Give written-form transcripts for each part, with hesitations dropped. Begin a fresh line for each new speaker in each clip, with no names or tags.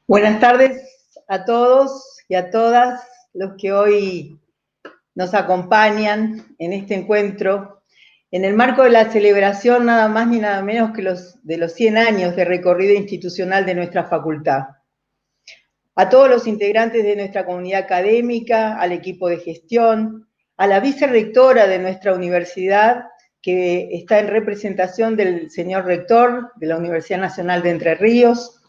Buenas tardes a todos y a todas los que hoy nos acompañan en este encuentro, en el marco de la celebración nada más ni nada menos que de los 100 años de recorrido institucional de nuestra facultad. A todos los integrantes de nuestra comunidad académica, al equipo de gestión, a la vicerrectora de nuestra universidad, que está en representación del señor rector de la Universidad Nacional de Entre Ríos.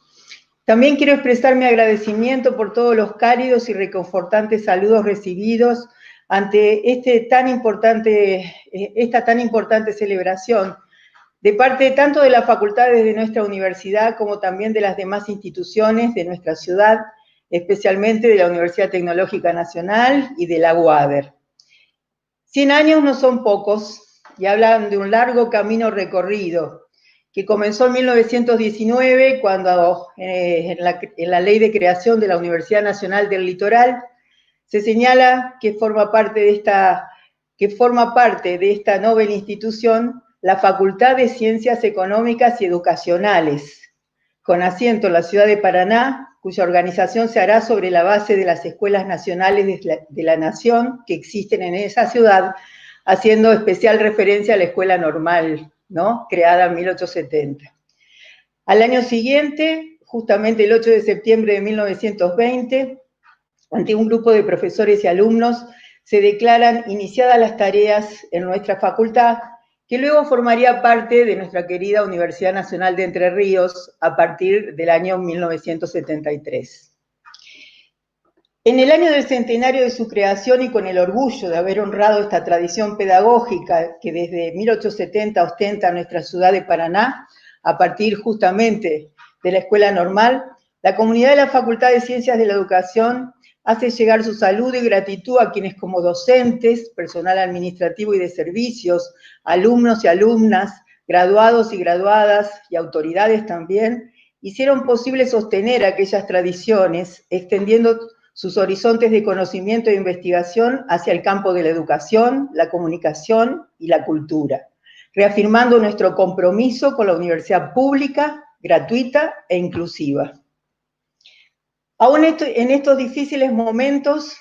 También quiero expresar mi agradecimiento por todos los cálidos y reconfortantes saludos recibidos ante esta tan importante celebración, de parte tanto de las facultades de nuestra universidad como también de las demás instituciones de nuestra ciudad, especialmente de la Universidad Tecnológica Nacional y de la UADER. 100 años no son pocos y hablan de un largo camino recorrido, que comenzó en 1919, cuando en la ley de creación de la Universidad Nacional del Litoral se señala que forma parte de esta noble institución la Facultad de Ciencias Económicas y Educacionales, con asiento en la ciudad de Paraná, cuya organización se hará sobre la base de las escuelas nacionales de la nación que existen en esa ciudad, haciendo especial referencia a la Escuela Normal, ¿no?, creada en 1870. Al año siguiente, justamente el 8 de septiembre de 1920, ante un grupo de profesores y alumnos, se declaran iniciadas las tareas en nuestra facultad, que luego formaría parte de nuestra querida Universidad Nacional de Entre Ríos a partir del año 1973. En el año del centenario de su creación y con el orgullo de haber honrado esta tradición pedagógica que desde 1870 ostenta nuestra ciudad de Paraná, a partir justamente de la Escuela Normal, la comunidad de la Facultad de Ciencias de la Educación hace llegar su saludo y gratitud a quienes como docentes, personal administrativo y de servicios, alumnos y alumnas, graduados y graduadas y autoridades también, hicieron posible sostener aquellas tradiciones, extendiendo sus horizontes de conocimiento e investigación hacia el campo de la educación, la comunicación y la cultura, reafirmando nuestro compromiso con la universidad pública, gratuita e inclusiva. Aún en estos difíciles momentos,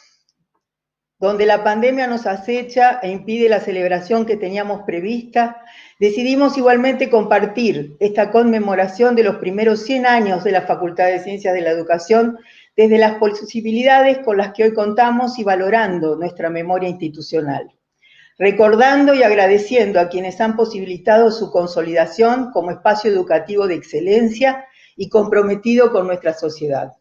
donde la pandemia nos acecha e impide la celebración que teníamos prevista, decidimos igualmente compartir esta conmemoración de los primeros 100 años de la Facultad de Ciencias de la Educación desde las posibilidades con las que hoy contamos y valorando nuestra memoria institucional, recordando y agradeciendo a quienes han posibilitado su consolidación como espacio educativo de excelencia y comprometido con nuestra sociedad.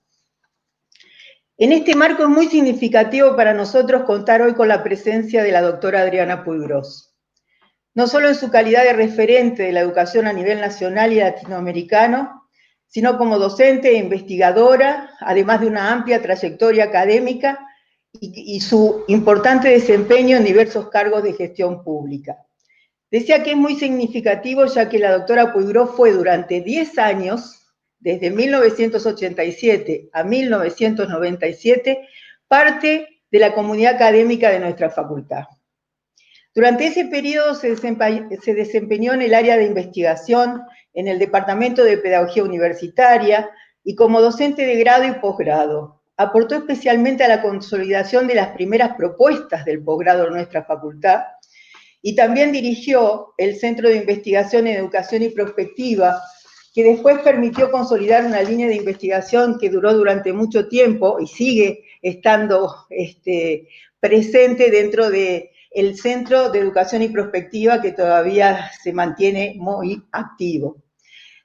En este marco es muy significativo para nosotros contar hoy con la presencia de la doctora Adriana Puiggrós, no solo en su calidad de referente de la educación a nivel nacional y latinoamericano, sino como docente e investigadora, además de una amplia trayectoria académica y su importante desempeño en diversos cargos de gestión pública. Decía que es muy significativo ya que la doctora Puiggrós fue durante 10 años, desde 1987 a 1997, parte de la comunidad académica de nuestra facultad. Durante ese periodo se desempeñó en el área de investigación, en el Departamento de Pedagogía Universitaria y como docente de grado y posgrado. Aportó especialmente a la consolidación de las primeras propuestas del posgrado en nuestra facultad y también dirigió el Centro de Investigación en Educación y Prospectiva, que después permitió consolidar una línea de investigación que duró durante mucho tiempo y sigue estando presente dentro del Centro de Educación y Prospectiva, que todavía se mantiene muy activo.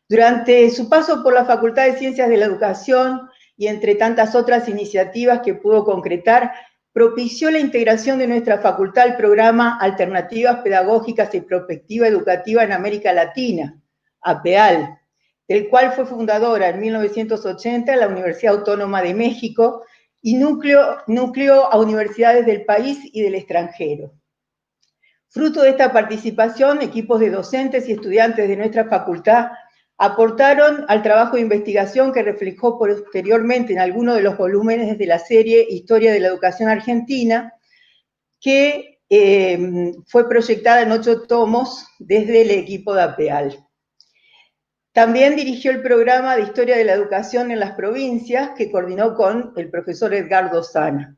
Durante su paso por la Facultad de Ciencias de la Educación y entre tantas otras iniciativas que pudo concretar, propició la integración de nuestra facultad al programa Alternativas Pedagógicas y Prospectiva Educativa en América Latina, APEAL, del cual fue fundadora en 1980 la Universidad Autónoma de México y núcleo a universidades del país y del extranjero. Fruto de esta participación, equipos de docentes y estudiantes de nuestra facultad aportaron al trabajo de investigación que reflejó posteriormente en algunos de los volúmenes de la serie Historia de la Educación Argentina, que fue proyectada en 8 tomos desde el equipo de APEAL. También dirigió el programa de Historia de la Educación en las Provincias, que coordinó con el profesor Edgardo Sana.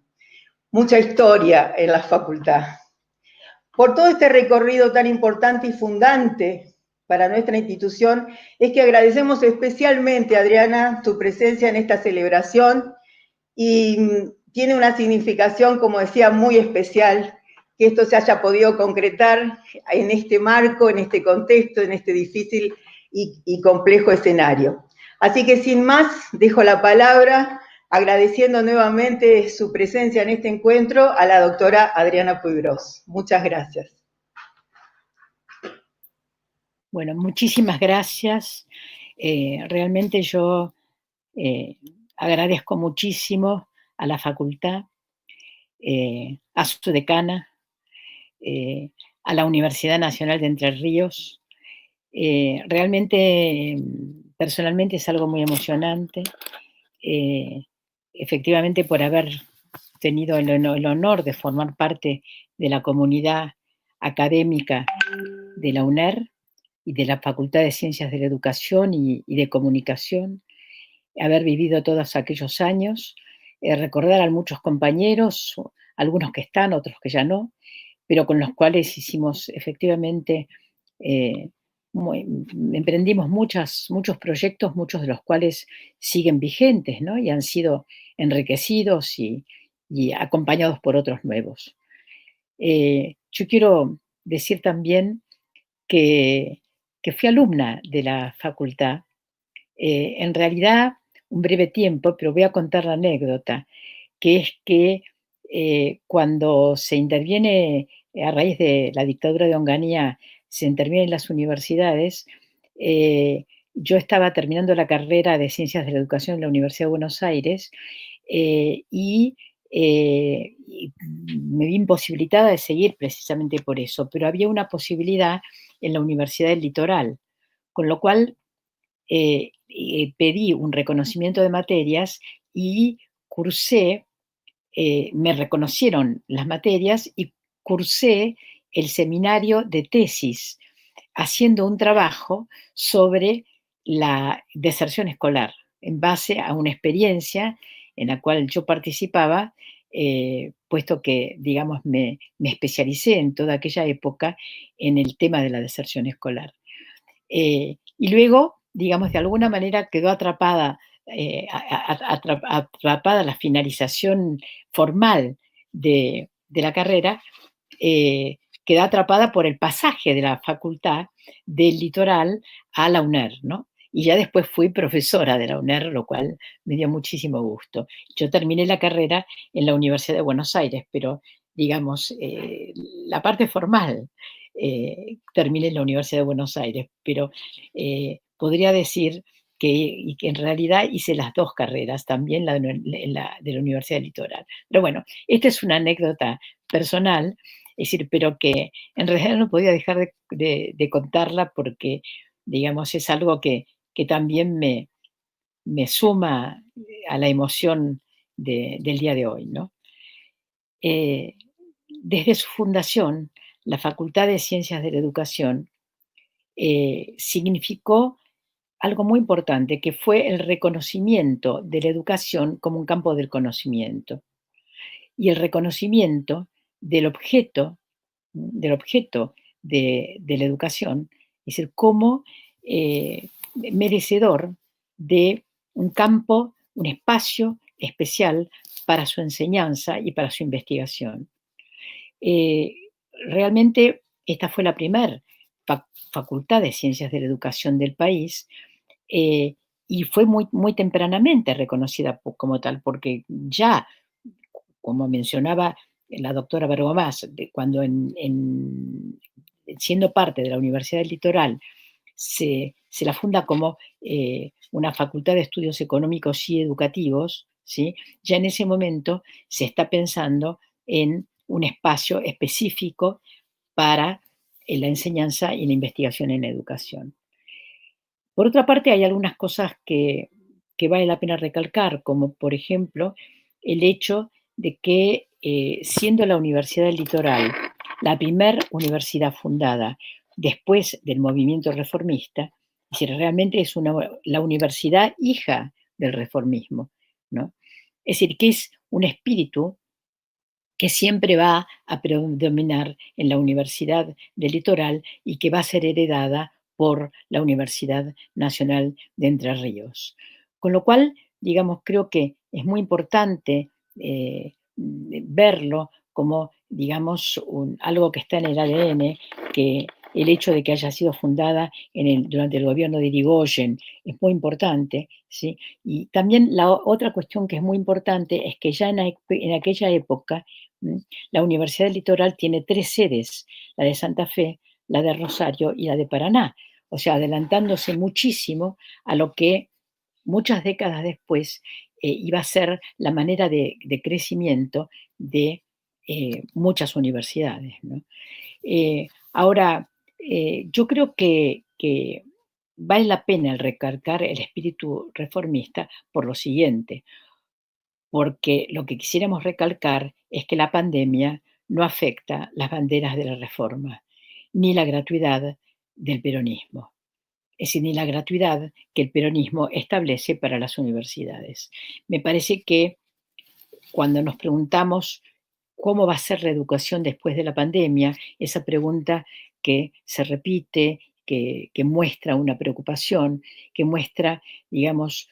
Mucha historia en la facultad. Por todo este recorrido tan importante y fundante para nuestra institución, es que agradecemos especialmente, Adriana, tu presencia en esta celebración, y tiene una significación, como decía, muy especial, que esto se haya podido concretar en este marco, en este contexto, en este difícil y complejo escenario. Así que sin más, dejo la palabra, agradeciendo nuevamente su presencia en este encuentro a la doctora Adriana Puigros. Muchas gracias.
Bueno, muchísimas gracias. Realmente yo agradezco muchísimo a la facultad, a su decana, a la Universidad Nacional de Entre Ríos. Realmente, personalmente es algo muy emocionante, efectivamente por haber tenido el honor de formar parte de la comunidad académica de la UNER y de la Facultad de Ciencias de la Educación y de Comunicación, haber vivido todos aquellos años, recordar a muchos compañeros, algunos que están, otros que ya no, pero con los cuales hicimos efectivamente, emprendimos muchos proyectos, muchos de los cuales siguen vigentes, ¿no? Y han sido enriquecidos y acompañados por otros nuevos. Yo quiero decir también que fui alumna de la facultad, en realidad un breve tiempo, pero voy a contar la anécdota, que es que cuando se interviene a raíz de la dictadura de Onganía, se interviene en las universidades, yo estaba terminando la carrera de Ciencias de la Educación en la Universidad de Buenos Aires y me vi imposibilitada de seguir precisamente por eso, pero había una posibilidad en la Universidad del Litoral, con lo cual pedí un reconocimiento de materias y cursé, me reconocieron las materias y cursé el seminario de tesis, haciendo un trabajo sobre la deserción escolar, en base a una experiencia en la cual yo participaba, puesto que, digamos, me especialicé en toda aquella época en el tema de la deserción escolar. Y luego, digamos, de alguna manera quedó atrapada, atrapada la finalización formal de la carrera, quedó atrapada por el pasaje de la facultad del Litoral a la UNER, ¿no? Y ya después fui profesora de la UNER, lo cual me dio muchísimo gusto. Yo terminé la carrera en la Universidad de Buenos Aires, pero, digamos, la parte formal terminé en la Universidad de Buenos Aires, pero podría decir que en realidad hice las dos carreras, también la de la Universidad del Litoral. Pero bueno, esta es una anécdota personal, es decir, pero que en realidad no podía dejar de contarla porque, digamos, es algo que también me suma a la emoción del día de hoy, ¿no? Desde su fundación, la Facultad de Ciencias de la Educación significó algo muy importante, que fue el reconocimiento de la educación como un campo del conocimiento y el reconocimiento del objeto de la educación, es decir, como merecedor de un campo, un espacio especial para su enseñanza y para su investigación. Realmente esta fue la primera facultad de Ciencias de la Educación del país, y fue muy tempranamente reconocida como tal, porque ya, como mencionaba la doctora Bergomás, cuando siendo parte de la Universidad del Litoral se la funda como una facultad de estudios económicos y educativos, ¿sí? Ya en ese momento se está pensando en un espacio específico para la enseñanza y la investigación en educación. Por otra parte, hay algunas cosas que vale la pena recalcar, como por ejemplo el hecho de que siendo la Universidad del Litoral la primera universidad fundada después del movimiento reformista, Es decir, realmente es la universidad hija del reformismo, ¿no? Es decir, que es un espíritu que siempre va a predominar en la Universidad del Litoral y que va a ser heredada por la Universidad Nacional de Entre Ríos. Con lo cual, digamos, creo que es muy importante verlo como, digamos, algo que está en el ADN, que el hecho de que haya sido fundada durante el gobierno de Irigoyen es muy importante, ¿sí? Y también la otra cuestión que es muy importante es que ya en aquella época la Universidad del Litoral tiene 3 sedes, la de Santa Fe, la de Rosario y la de Paraná, o sea, adelantándose muchísimo a lo que muchas décadas después iba a ser la manera de crecimiento de muchas universidades, ¿no? Ahora, yo creo que vale la pena el recalcar el espíritu reformista por lo siguiente, porque lo que quisiéramos recalcar es que la pandemia no afecta las banderas de la reforma, ni la gratuidad del peronismo, es decir, ni la gratuidad que el peronismo establece para las universidades. Me parece que cuando nos preguntamos cómo va a ser la educación después de la pandemia, esa pregunta que se repite, que muestra una preocupación, que muestra, digamos,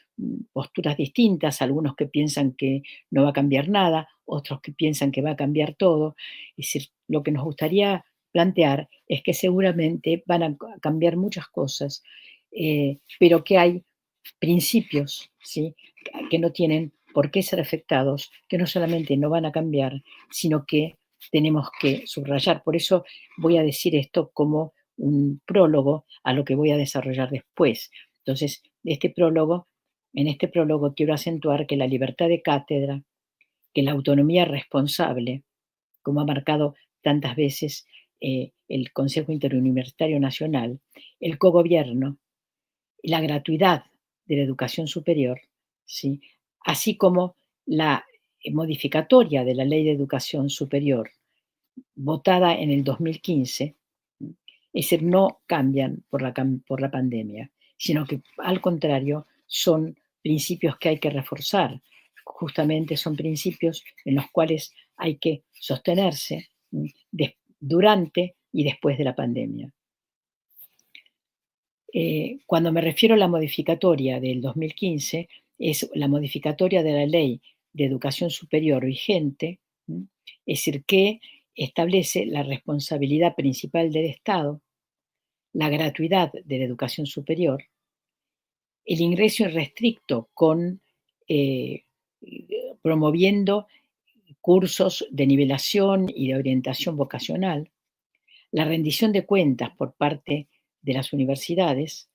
posturas distintas, algunos que piensan que no va a cambiar nada, otros que piensan que va a cambiar todo. Es decir, lo que nos gustaría plantear es que seguramente van a cambiar muchas cosas, pero que hay principios, ¿sí?, que no tienen por qué ser afectados, que no solamente no van a cambiar, sino que tenemos que subrayar. Por eso voy a decir esto como un prólogo a lo que voy a desarrollar después. Entonces, en este prólogo quiero acentuar que la libertad de cátedra, que la autonomía responsable, como ha marcado tantas veces el Consejo Interuniversitario Nacional, el cogobierno, la gratuidad de la educación superior, ¿sí?, así como la modificatoria de la Ley de Educación Superior, votada en el 2015, es decir, no cambian por la pandemia, sino que al contrario son principios que hay que reforzar. Justamente son principios en los cuales hay que sostenerse durante y después de la pandemia. Cuando me refiero a la modificatoria del 2015, es la modificatoria de la Ley de Educación Superior vigente, es decir, que establece la responsabilidad principal del Estado, la gratuidad de la educación superior, el ingreso irrestricto eh, promoviendo cursos de nivelación y de orientación vocacional, la rendición de cuentas por parte de las universidades,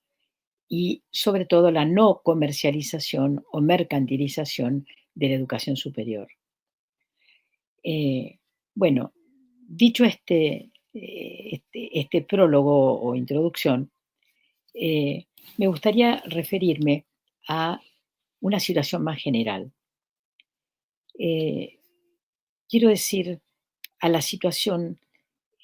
y sobre todo la no comercialización o mercantilización de la educación superior. Eh, bueno, dicho este prólogo o introducción, me gustaría referirme a una situación más general. Eh, Quiero decir a la situación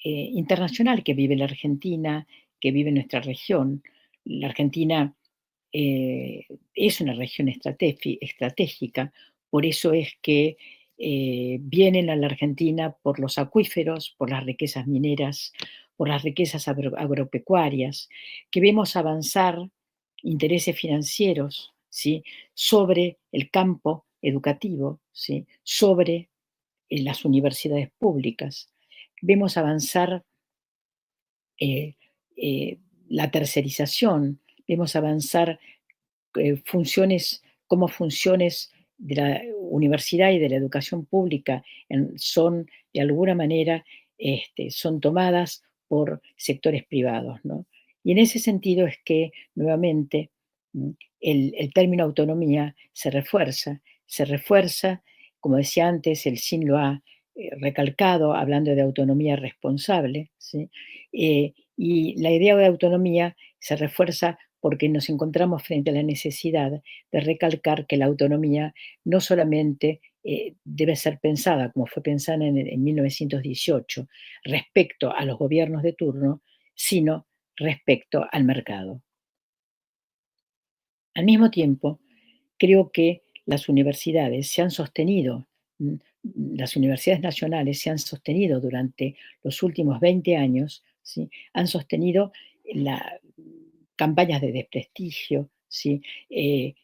internacional que vive la Argentina, que vive nuestra región. La Argentina es una región estratégica, por eso es que vienen a la Argentina por los acuíferos, por las riquezas mineras, por las riquezas agropecuarias, que vemos avanzar intereses financieros, ¿sí?, sobre el campo educativo, ¿sí?, sobre las universidades públicas. Vemos avanzar eh, eh, la tercerización, vemos avanzar como funciones de la universidad y de la educación pública son de alguna manera son tomadas por sectores privados, ¿no? Y en ese sentido es que nuevamente mm, el término autonomía se refuerza, como decía antes, el SIN lo ha recalcado hablando de autonomía responsable, ¿sí? Y la idea de autonomía se refuerza porque nos encontramos frente a la necesidad de recalcar que la autonomía no solamente debe ser pensada, como fue pensada en 1918, respecto a los gobiernos de turno, sino respecto al mercado. Al mismo tiempo, creo que las universidades se han sostenido, mm, las universidades nacionales se han sostenido durante los últimos 20 años, ¿sí? Han sostenido la campañas de desprestigio, ¿sí?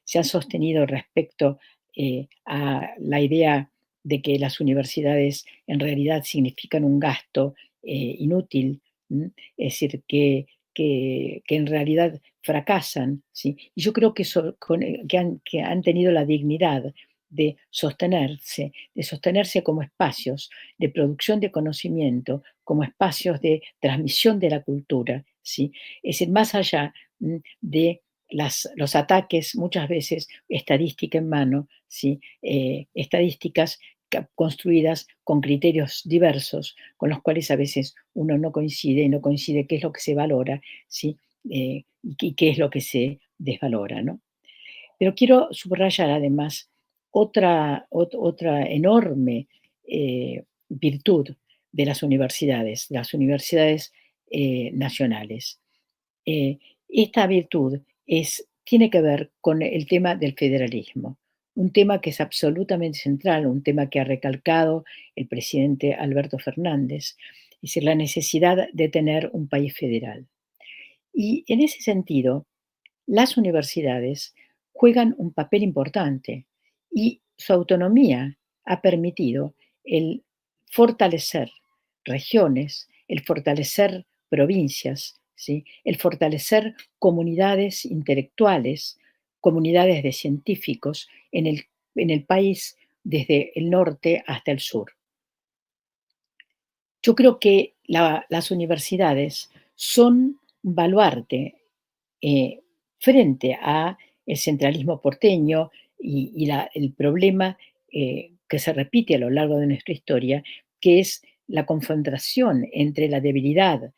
Se han sostenido respecto, a la idea de que las universidades en realidad significan un gasto, inútil, ¿m? Es decir, que en realidad fracasan, ¿sí? Y yo creo que, que han tenido la dignidad de sostenerse como espacios de producción de conocimiento, como espacios de transmisión de la cultura, ¿sí? Es decir, más allá de los ataques, muchas veces estadística en mano, ¿sí? Estadísticas construidas con criterios diversos, con los cuales a veces uno no coincide y no coincide qué es lo que se valora, ¿sí? Y qué es lo que se desvalora, ¿no? Pero quiero subrayar además otra enorme virtud de las universidades nacionales. Eh, Esta virtud tiene que ver con el tema del federalismo, un tema que es absolutamente central, un tema que ha recalcado el presidente Alberto Fernández, es decir, la necesidad de tener un país federal. Y en ese sentido, las universidades juegan un papel importante y su autonomía ha permitido el fortalecer regiones, el fortalecer provincias, ¿sí? El fortalecer comunidades intelectuales, comunidades de científicos en el país desde el norte hasta el sur. Yo creo que las universidades son un baluarte eh, frente a el centralismo porteño y el problema que se repite a lo largo de nuestra historia, que es la confrontación entre la debilidad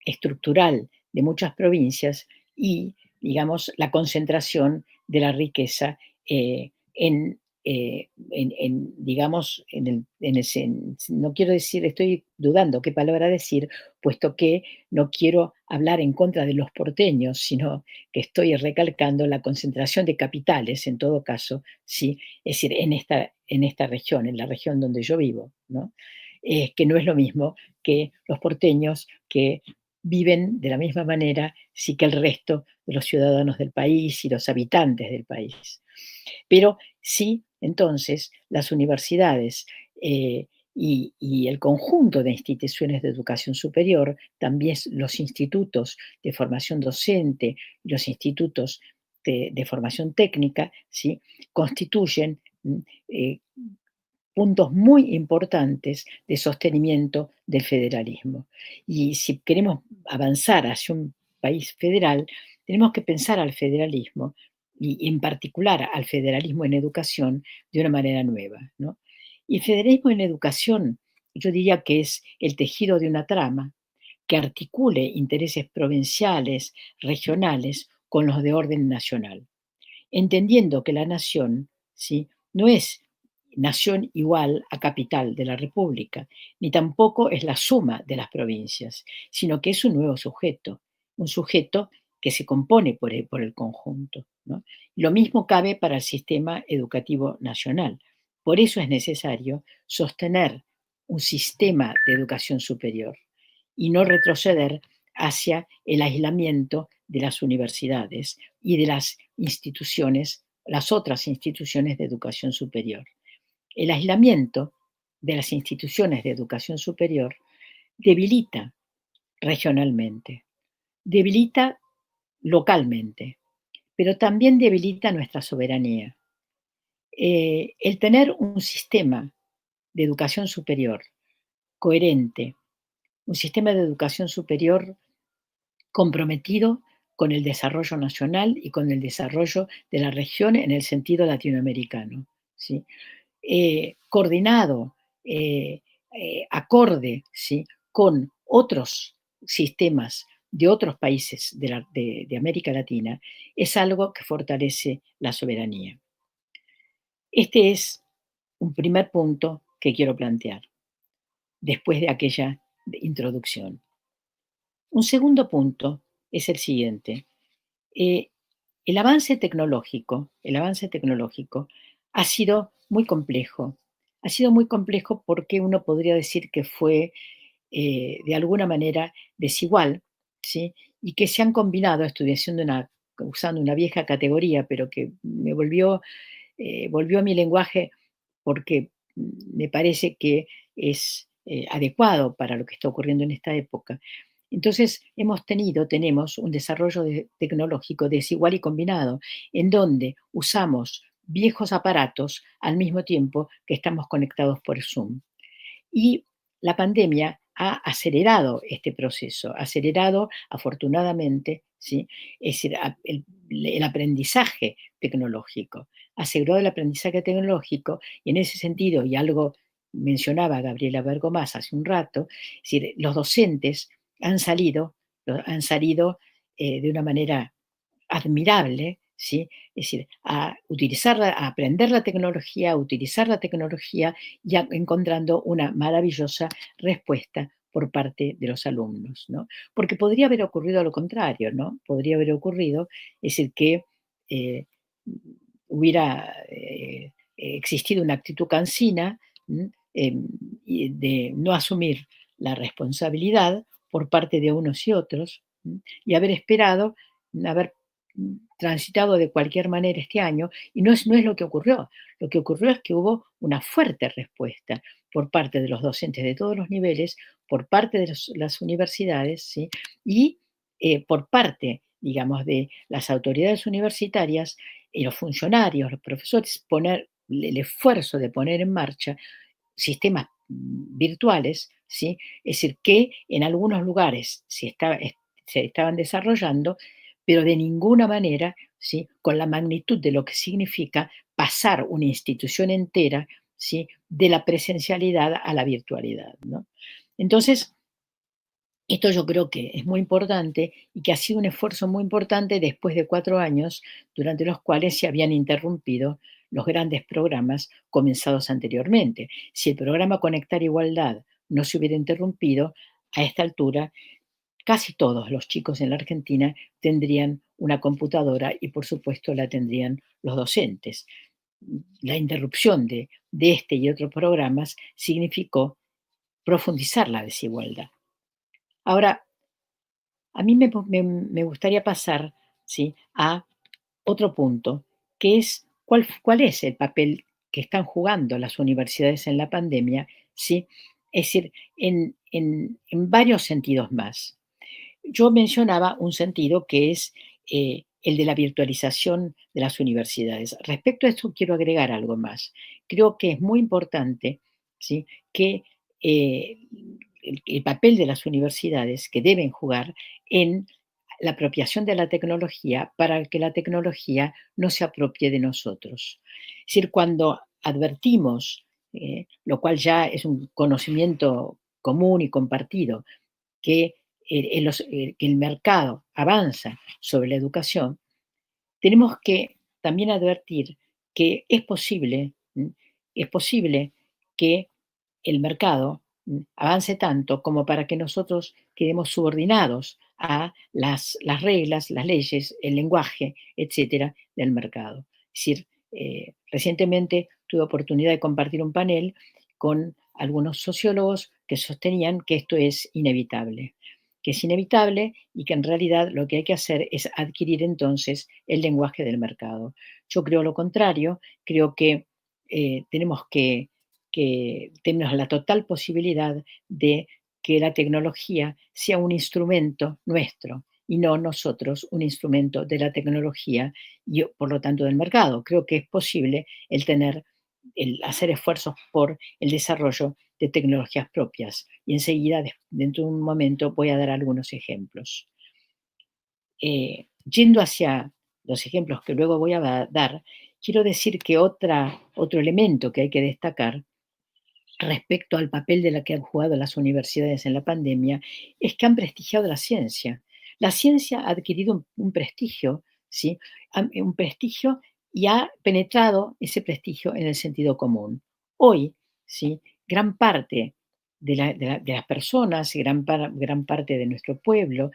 estructural de muchas provincias y, digamos, la concentración de la riqueza digamos, no quiero decir, estoy dudando qué palabra decir, puesto que no quiero hablar en contra de los porteños, sino que estoy recalcando la concentración de capitales, en todo caso, sí, es decir, en esta región, en la región donde yo vivo, ¿no? Que no es lo mismo que los porteños que viven de la misma manera, sí que el resto de los ciudadanos del país y los habitantes del país. Pero sí, entonces, las universidades y el conjunto de instituciones de educación superior, también los institutos de formación docente, los institutos de formación técnica, ¿sí? Constituyen eh, puntos muy importantes de sostenimiento del federalismo. Y si queremos avanzar hacia un país federal, tenemos que pensar al federalismo y en particular al federalismo en educación de una manera nueva, ¿no? Y el federalismo en educación, yo diría que es el tejido de una trama que articule intereses provinciales, regionales, con los de orden nacional, entendiendo que la nación, ¿sí? No es nación igual a capital de la República, ni tampoco es la suma de las provincias, sino que es un nuevo sujeto, un sujeto que se compone por el conjunto, ¿no? Lo mismo cabe para el sistema educativo nacional. Por eso es necesario sostener un sistema de educación superior y no retroceder hacia el aislamiento de las universidades y de las instituciones, las otras instituciones de educación superior. El aislamiento de las instituciones de educación superior debilita regionalmente, debilita localmente, pero también debilita nuestra soberanía. El tener un sistema de educación superior coherente, un sistema de educación superior comprometido con el desarrollo nacional y con el desarrollo de la región en el sentido latinoamericano, ¿sí? Coordinado, acorde, ¿sí? Con otros sistemas de otros países de América Latina, es algo que fortalece la soberanía. Este es un primer punto que quiero plantear después de aquella introducción. Un segundo punto es el siguiente. Eh, el avance tecnológico ha sido muy complejo. Ha sido muy complejo porque uno podría decir que fue de alguna manera desigual, ¿sí? Y que se han combinado, estoy usando una vieja categoría, pero que volvió a mi lenguaje porque me parece que es adecuado para lo que está ocurriendo en esta época. Entonces, tenemos un desarrollo tecnológico desigual y combinado, en donde usamos viejos aparatos al mismo tiempo que estamos conectados por Zoom. Y la pandemia ha acelerado este proceso, ha acelerado afortunadamente, ¿sí? Es decir, el aprendizaje tecnológico, ha acelerado el aprendizaje tecnológico y en ese sentido, y algo mencionaba Gabriela Bergomás hace un rato, es decir, los docentes han salido de una manera admirable, ¿sí? Es decir, a aprender la tecnología, a utilizar la tecnología y encontrando una maravillosa respuesta por parte de los alumnos, ¿no? Porque podría haber ocurrido lo contrario, ¿no? Podría haber ocurrido, es decir, que eh, hubiera existido una actitud cansina y de no asumir la responsabilidad por parte de unos y otros y haber esperado, haber transitado de cualquier manera este año, y no es lo que ocurrió. Lo que ocurrió es que hubo una fuerte respuesta por parte de los docentes de todos los niveles, por parte de las universidades, ¿sí? Y por parte, digamos, de las autoridades universitarias y los funcionarios, los profesores, poner el esfuerzo de poner en marcha sistemas virtuales, ¿sí? Es decir, que en algunos lugares se estaban desarrollando, pero de ninguna manera, ¿sí? Con la magnitud de lo que significa pasar una institución entera, ¿sí? De la presencialidad a la virtualidad, ¿no? Entonces, esto yo creo que es muy importante y que ha sido un esfuerzo muy importante después de 4 años durante los cuales se habían interrumpido los grandes programas comenzados anteriormente. Si el programa Conectar Igualdad no se hubiera interrumpido, a esta altura casi todos los chicos en la Argentina tendrían una computadora y por supuesto la tendrían los docentes. La interrupción de este y otros programas significó profundizar la desigualdad. Ahora, a mí me gustaría pasar, ¿sí? A otro punto, que es cuál es el papel que están jugando las universidades en la pandemia, ¿sí? Es decir, en varios sentidos más. Yo mencionaba un sentido que es el de la virtualización de las universidades. Respecto a esto, quiero agregar algo más. Creo que es muy importante, ¿sí? Que eh, el papel de las universidades que deben jugar en la apropiación de la tecnología para que la tecnología no se apropie de nosotros. Es decir, cuando advertimos, lo cual ya es un conocimiento común y compartido, que que el mercado avanza sobre la educación, tenemos que también advertir que es posible que el mercado avance tanto como para que nosotros quedemos subordinados a las reglas, las leyes, el lenguaje, etcétera, del mercado. Es decir, recientemente tuve oportunidad de compartir un panel con algunos sociólogos que sostenían que esto es inevitable, y que en realidad lo que hay que hacer es adquirir entonces el lenguaje del mercado. Yo creo lo contrario, creo que tenemos tenemos la total posibilidad de que la tecnología sea un instrumento nuestro y no nosotros un instrumento de la tecnología y por lo tanto del mercado. Creo que es posible el hacer esfuerzos por el desarrollo de tecnologías propias. Y enseguida, dentro de un momento, voy a dar algunos ejemplos. Yendo hacia los ejemplos que luego voy a dar, quiero decir que otro elemento que hay que destacar respecto al papel de la que han jugado las universidades en la pandemia es que han prestigiado la ciencia. La ciencia ha adquirido un prestigio, ¿sí? Un prestigio y ha penetrado ese prestigio en el sentido común. Hoy, ¿sí? Gran parte de las personas, gran parte de nuestro pueblo,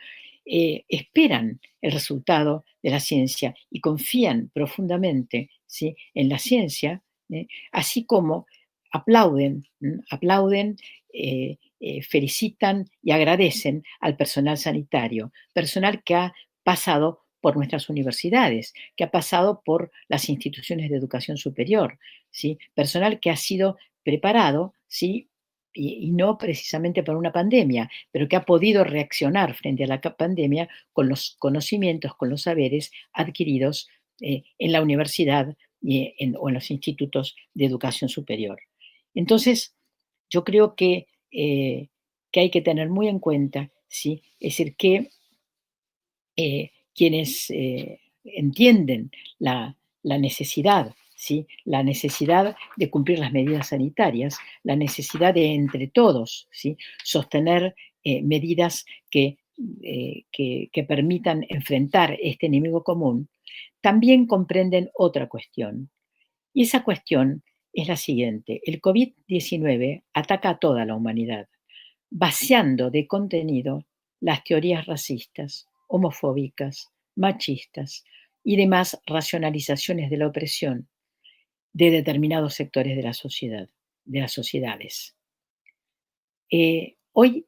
esperan el resultado de la ciencia y confían profundamente, ¿sí?, en la ciencia, así como aplauden, felicitan y agradecen al personal sanitario, personal que ha pasado por nuestras universidades, que ha pasado por las instituciones de educación superior, ¿sí?, personal que ha sido preparado, ¿sí?, y no precisamente por una pandemia, pero que ha podido reaccionar frente a la pandemia con los conocimientos, con los saberes adquiridos en la universidad o en los institutos de educación superior. Entonces, yo creo que hay que tener muy en cuenta, ¿sí?, es decir, que quienes entienden la necesidad, ¿sí?, la necesidad de cumplir las medidas sanitarias, la necesidad de entre todos, ¿sí?, sostener medidas que permitan enfrentar este enemigo común, también comprenden otra cuestión. Y esa cuestión es la siguiente: el COVID-19 ataca a toda la humanidad, vaciando de contenido las teorías racistas, homofóbicas, machistas y demás racionalizaciones de la opresión de determinados sectores de la sociedad, de las sociedades. Hoy,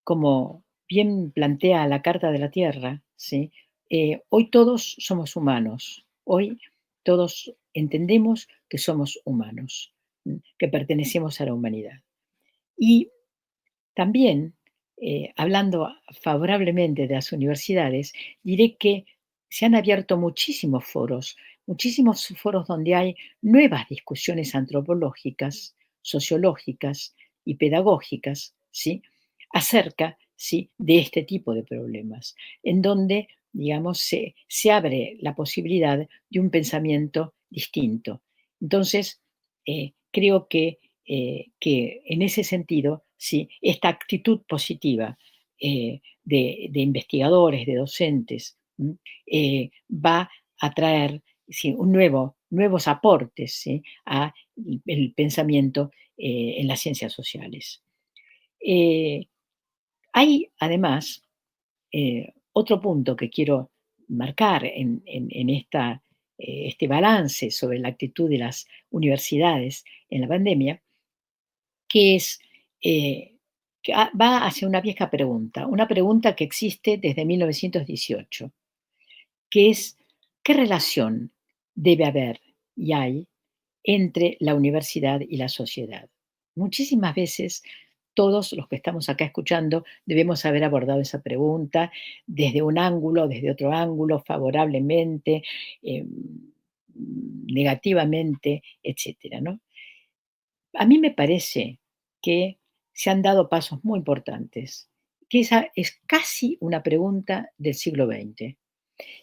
como bien plantea la Carta de la Tierra, ¿sí?, hoy todos somos humanos, hoy todos entendemos que somos humanos, que pertenecemos a la humanidad. Y también, hablando favorablemente de las universidades, diré que se han abierto muchísimos foros donde hay nuevas discusiones antropológicas, sociológicas y pedagógicas, ¿sí?, acerca, ¿sí?, de este tipo de problemas, en donde, digamos, se abre la posibilidad de un pensamiento distinto. Entonces, creo que en ese sentido, sí, esta actitud positiva de investigadores, de docentes, va a traer, sí, nuevos aportes, ¿sí?, a el pensamiento en las ciencias sociales. Eh, Hay además otro punto que quiero marcar en este balance sobre la actitud de las universidades en la pandemia, que es, va hacia una vieja pregunta, una pregunta que existe desde 1918, que es: ¿qué relación debe haber y hay entre la universidad y la sociedad? Muchísimas veces todos los que estamos acá escuchando debemos haber abordado esa pregunta desde un ángulo, desde otro ángulo, favorablemente, negativamente, etcétera, ¿no? A mí me parece que se han dado pasos muy importantes, que esa es casi una pregunta del siglo XX,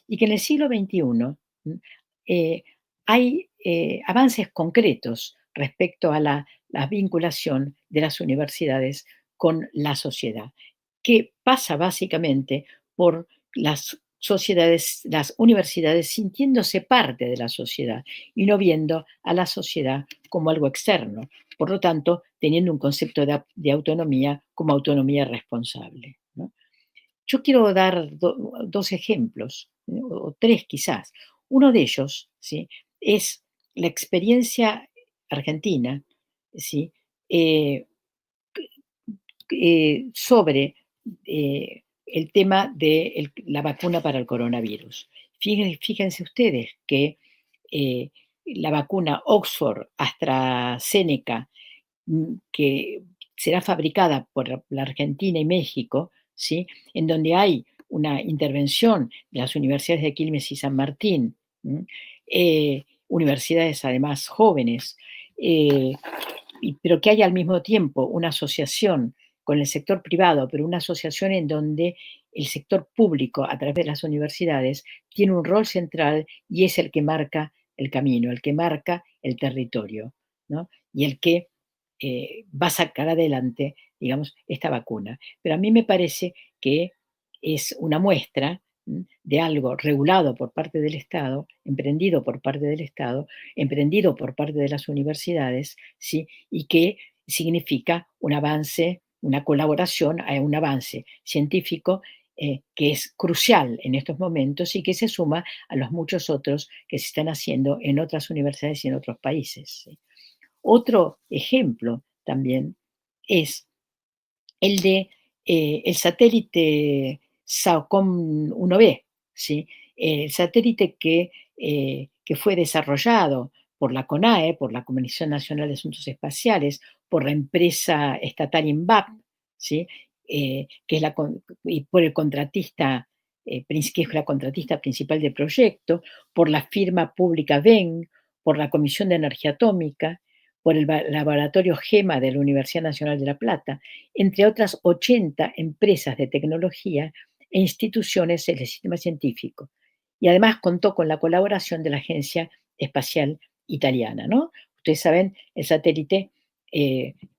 y que en el siglo XXI eh, hay avances concretos respecto a la vinculación de las universidades con la sociedad, que pasa básicamente por las universidades sintiéndose parte de la sociedad y no viendo a la sociedad como algo externo, por lo tanto, teniendo un concepto de autonomía como autonomía responsable, ¿no? Yo quiero dar dos ejemplos, o tres quizás. Uno de ellos, ¿sí?, es la experiencia argentina, ¿sí?, eh, sobre el tema de la vacuna para el coronavirus. Fíjense ustedes que eh, la vacuna Oxford AstraZeneca, que será fabricada por la Argentina y México, ¿sí?, en donde hay una intervención de las universidades de Quilmes y San Martín, universidades además jóvenes, eh, pero que hay al mismo tiempo una asociación con el sector privado, pero una asociación en donde el sector público, a través de las universidades, tiene un rol central y es el que marca el camino, el que marca el territorio, ¿no?, y el que va a sacar adelante, digamos, esta vacuna. Pero a mí me parece que es una muestra de algo regulado por parte del Estado, emprendido por parte del Estado, emprendido por parte de las universidades, ¿sí?, y que significa un avance, una colaboración a un avance científico que es crucial en estos momentos y que se suma a los muchos otros que se están haciendo en otras universidades y en otros países. ¿Sí? Otro ejemplo también es el de el satélite SAOCOM 1B, ¿sí? El satélite que fue desarrollado por la CONAE, por la Comisión Nacional de Asuntos Espaciales, por la empresa estatal INVAP, ¿sí? Que es y por el contratista, que es la contratista principal del proyecto, por la firma pública VEN, por la Comisión de Energía Atómica, por el Laboratorio GEMA de la Universidad Nacional de La Plata, entre otras 80 empresas de tecnología e instituciones del sistema científico. Y además contó con la colaboración de la Agencia Espacial Italiana, ¿no? Ustedes saben, el satélite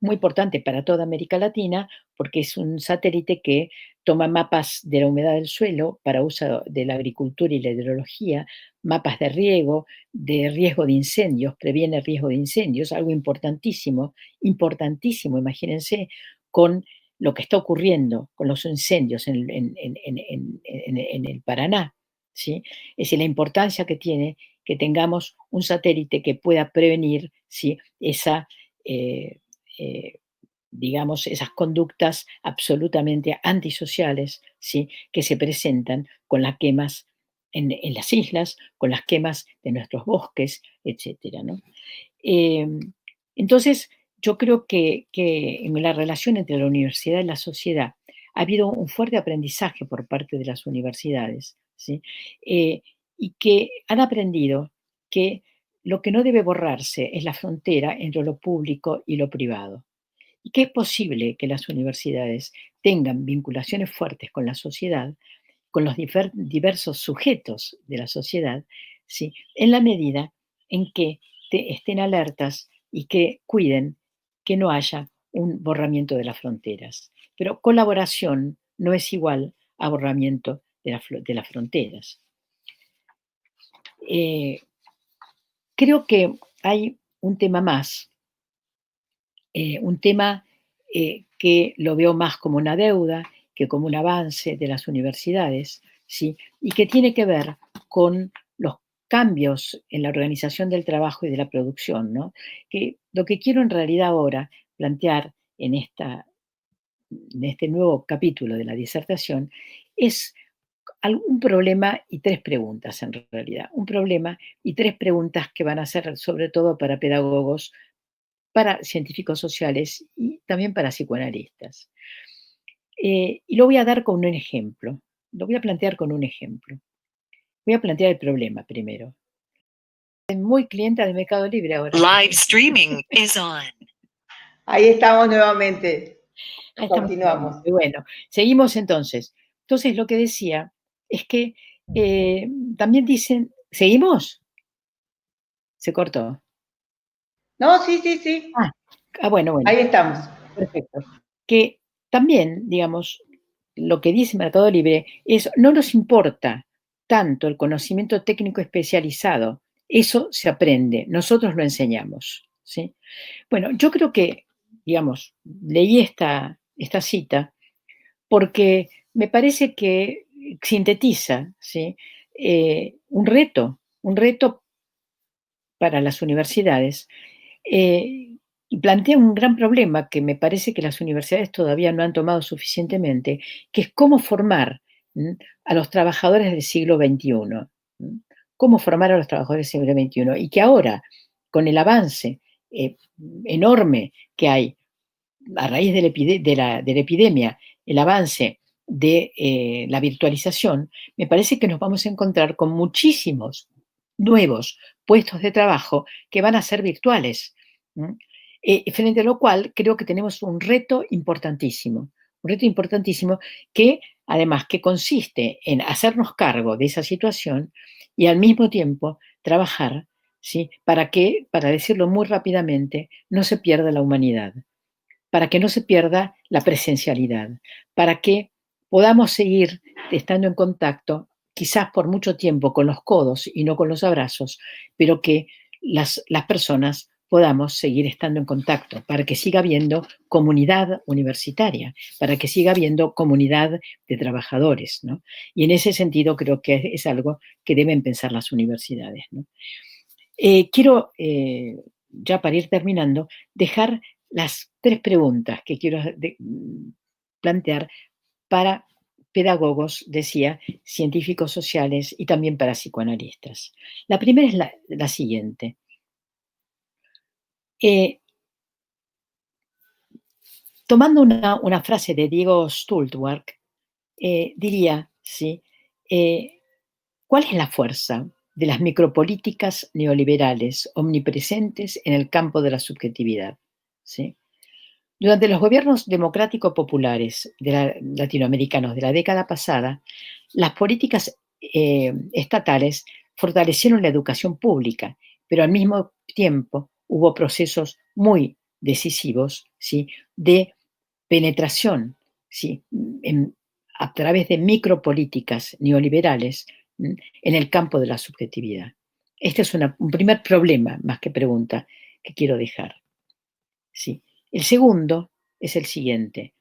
muy importante para toda América Latina porque es un satélite que toma mapas de la humedad del suelo para uso de la agricultura y la hidrología, mapas de riesgo de incendios, previene riesgo de incendios, algo importantísimo, importantísimo, imagínense, con lo que está ocurriendo con los incendios en el Paraná, ¿sí? Es decir, la importancia que tiene que tengamos un satélite que pueda prevenir, ¿sí? Digamos, esas conductas absolutamente antisociales, ¿sí? Que se presentan con las quemas en las islas, con las quemas de nuestros bosques, etcétera, ¿no? Entonces, yo creo que en la relación entre la universidad y la sociedad ha habido un fuerte aprendizaje por parte de las universidades, ¿sí? Y que han aprendido que lo que no debe borrarse es la frontera entre lo público y lo privado. Y que es posible que las universidades tengan vinculaciones fuertes con la sociedad, con los diversos sujetos de la sociedad, ¿sí? En la medida en que estén alertas y que cuiden que no haya un borramiento de las fronteras. Pero colaboración no es igual a borramiento de las fronteras. Creo que hay un tema más, un tema que lo veo más como una deuda que como un avance de las universidades, ¿sí? Y que tiene que ver con los cambios en la organización del trabajo y de la producción, ¿no? Que lo que quiero en realidad ahora plantear en este nuevo capítulo de la disertación es un problema y tres preguntas en realidad. Un problema y tres preguntas que van a ser sobre todo para pedagogos, para científicos sociales y también para psicoanalistas. Y lo voy a dar con un ejemplo. Lo voy a plantear con un ejemplo. Voy a plantear el problema primero. Soy muy clienta de Mercado Libre ahora.
Live streaming is on.
Ahí estamos nuevamente.
Ahí
Continuamos.
Bueno, seguimos entonces. Entonces, lo que decía es que también dicen, ¿seguimos? ¿Se cortó?
No, sí.
Bueno.
Ahí estamos.
Perfecto. Que también, digamos, lo que dice Mercado Libre es, no nos importa tanto el conocimiento técnico especializado, eso se aprende, nosotros lo enseñamos, ¿sí? Bueno, yo creo que, digamos, leí esta cita porque me parece que sintetiza, ¿sí? Un reto para las universidades, y plantea un gran problema que me parece que las universidades todavía no han tomado suficientemente, que es cómo formar a los trabajadores del siglo XXI. Cómo formar a los trabajadores del siglo XXI. Y que ahora, con el avance enorme que hay a raíz de la epidemia, el avance de la virtualización, me parece que nos vamos a encontrar con muchísimos nuevos puestos de trabajo que van a ser virtuales. Frente a lo cual creo que tenemos un reto importantísimo que además que consiste en hacernos cargo de esa situación y al mismo tiempo trabajar, ¿sí? Para que, para decirlo muy rápidamente, no se pierda la humanidad, para que no se pierda la presencialidad, para que podamos seguir estando en contacto, quizás por mucho tiempo con los codos y no con los abrazos, pero que las personas podamos seguir estando en contacto, para que siga habiendo comunidad universitaria, para que siga habiendo comunidad de trabajadores, ¿no? Y en ese sentido creo que es algo que deben pensar las universidades, ¿no? Quiero, ya para ir terminando, dejar las 3 preguntas que quiero plantear para pedagogos, decía, científicos sociales y también para psicoanalistas. La primera es la siguiente. Tomando una frase de Diego Stultwerk, diría, ¿sí? ¿Cuál es la fuerza de las micropolíticas neoliberales omnipresentes en el campo de la subjetividad? ¿Sí? Durante los gobiernos democrático-populares latinoamericanos de la década pasada, las políticas estatales fortalecieron la educación pública, pero al mismo tiempo hubo procesos muy decisivos, ¿sí?, de penetración, ¿sí?, a través de micropolíticas neoliberales en el campo de la subjetividad. Este es un primer problema, más que pregunta, que quiero dejar. ¿Sí? El segundo es el siguiente.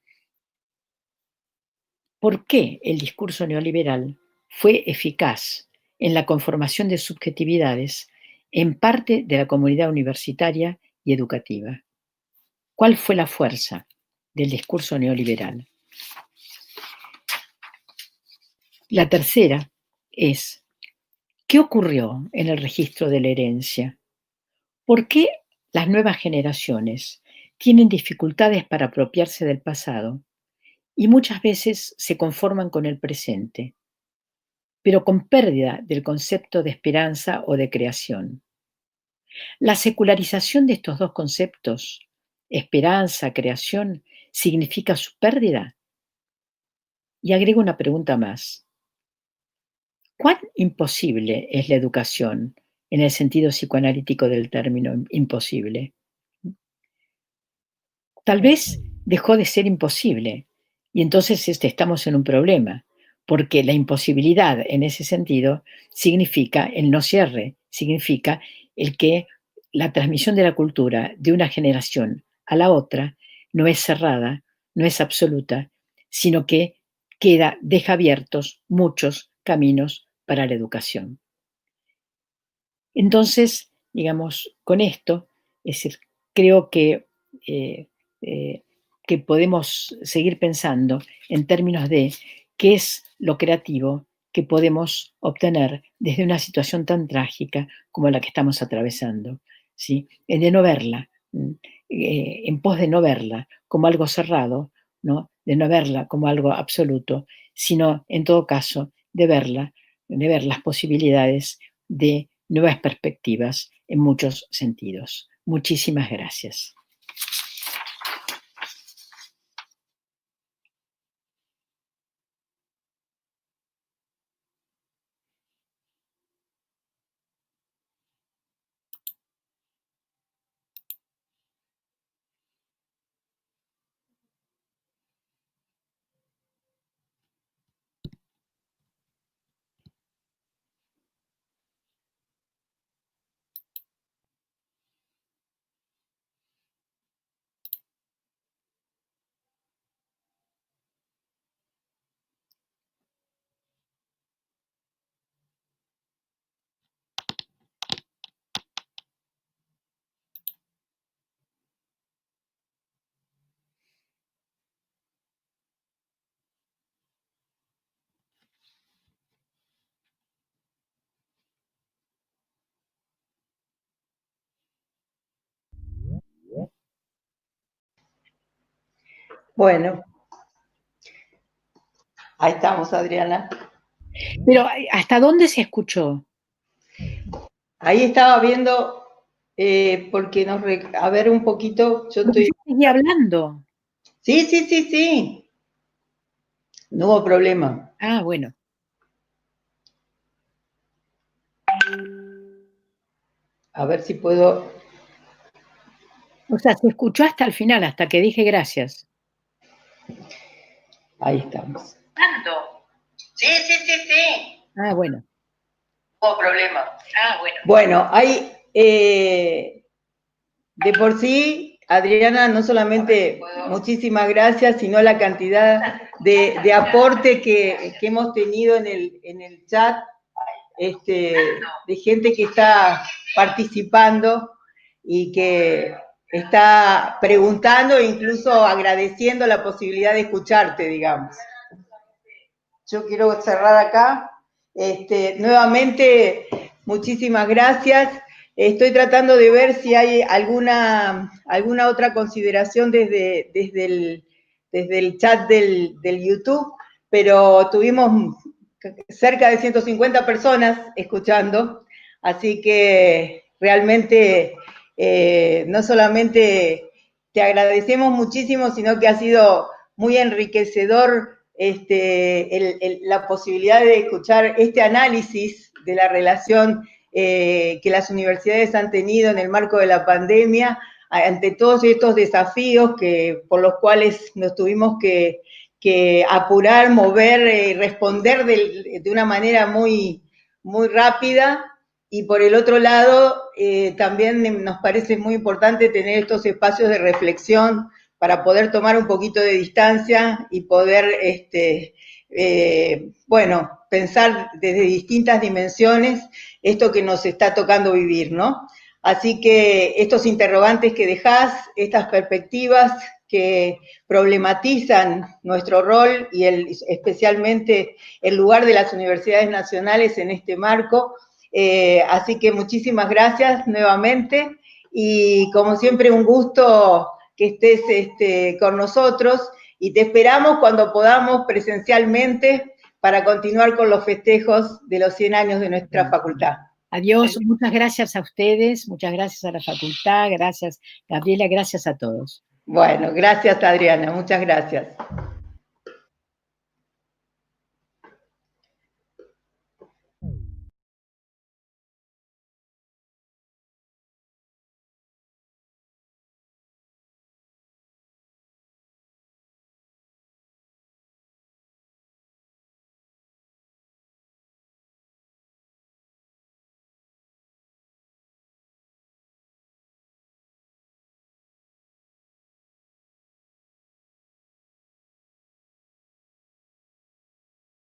¿Por qué el discurso neoliberal fue eficaz en la conformación de subjetividades en parte de la comunidad universitaria y educativa? ¿Cuál fue la fuerza del discurso neoliberal? La tercera es, ¿qué ocurrió en el registro de la herencia? ¿Por qué las nuevas generaciones tienen dificultades para apropiarse del pasado y muchas veces se conforman con el presente, pero con pérdida del concepto de esperanza o de creación? La secularización de estos dos conceptos, esperanza, creación, ¿significa su pérdida? Y agrego una pregunta más. ¿Cuán imposible es la educación en el sentido psicoanalítico del término imposible? Tal vez dejó de ser imposible y entonces estamos en un problema, porque la imposibilidad en ese sentido significa el no cierre, significa el que la transmisión de la cultura de una generación a la otra no es cerrada, no es absoluta, sino que deja abiertos muchos caminos para la educación. Entonces, digamos, con esto, es decir, creo eh, que podemos seguir pensando en términos de qué es lo creativo que podemos obtener desde una situación tan trágica como la que estamos atravesando, ¿sí? De no verla, en pos de no verla como algo cerrado, ¿no?, de no verla como algo absoluto, sino en todo caso de ver las posibilidades de nuevas perspectivas en muchos sentidos. Muchísimas gracias.
Bueno, ahí estamos, Adriana.
Pero, ¿hasta dónde se escuchó?
Ahí estaba viendo, porque a ver un poquito, yo
Porque
estoy...
yo seguí hablando.
Sí, sí, sí, sí. No hubo problema.
Ah, bueno.
A ver si puedo...
O sea, se escuchó hasta el final, hasta que dije gracias.
Ahí estamos. Sí, sí, sí, sí.
Ah, bueno.
No hubo problema. Ah, bueno. Bueno, hay... de por sí, Adriana, no solamente muchísimas gracias, sino la cantidad de aporte que hemos tenido en el chat, de gente que está participando y que está preguntando e incluso agradeciendo la posibilidad de escucharte, digamos. Yo quiero cerrar acá. Nuevamente, muchísimas gracias. Estoy tratando de ver si hay alguna otra consideración desde el chat del YouTube, pero tuvimos cerca de 150 personas escuchando, así que realmente no solamente te agradecemos muchísimo, sino que ha sido muy enriquecedor la posibilidad de escuchar este análisis de la relación que las universidades han tenido en el marco de la pandemia ante todos estos desafíos por los cuales nos tuvimos que apurar, mover y responder de una manera muy, muy rápida. Y por el otro lado, también nos parece muy importante tener estos espacios de reflexión para poder tomar un poquito de distancia y poder, pensar desde distintas dimensiones esto que nos está tocando vivir, ¿no? Así que estos interrogantes que dejás, estas perspectivas que problematizan nuestro rol y especialmente el lugar de las universidades nacionales en este marco. Así que muchísimas gracias nuevamente y como siempre un gusto que estés con nosotros y te esperamos cuando podamos presencialmente para continuar con los festejos de los 100 años de nuestra facultad.
Adiós, muchas gracias a ustedes, muchas gracias a la facultad, gracias Gabriela, gracias a todos.
Bueno, gracias Adriana, muchas gracias.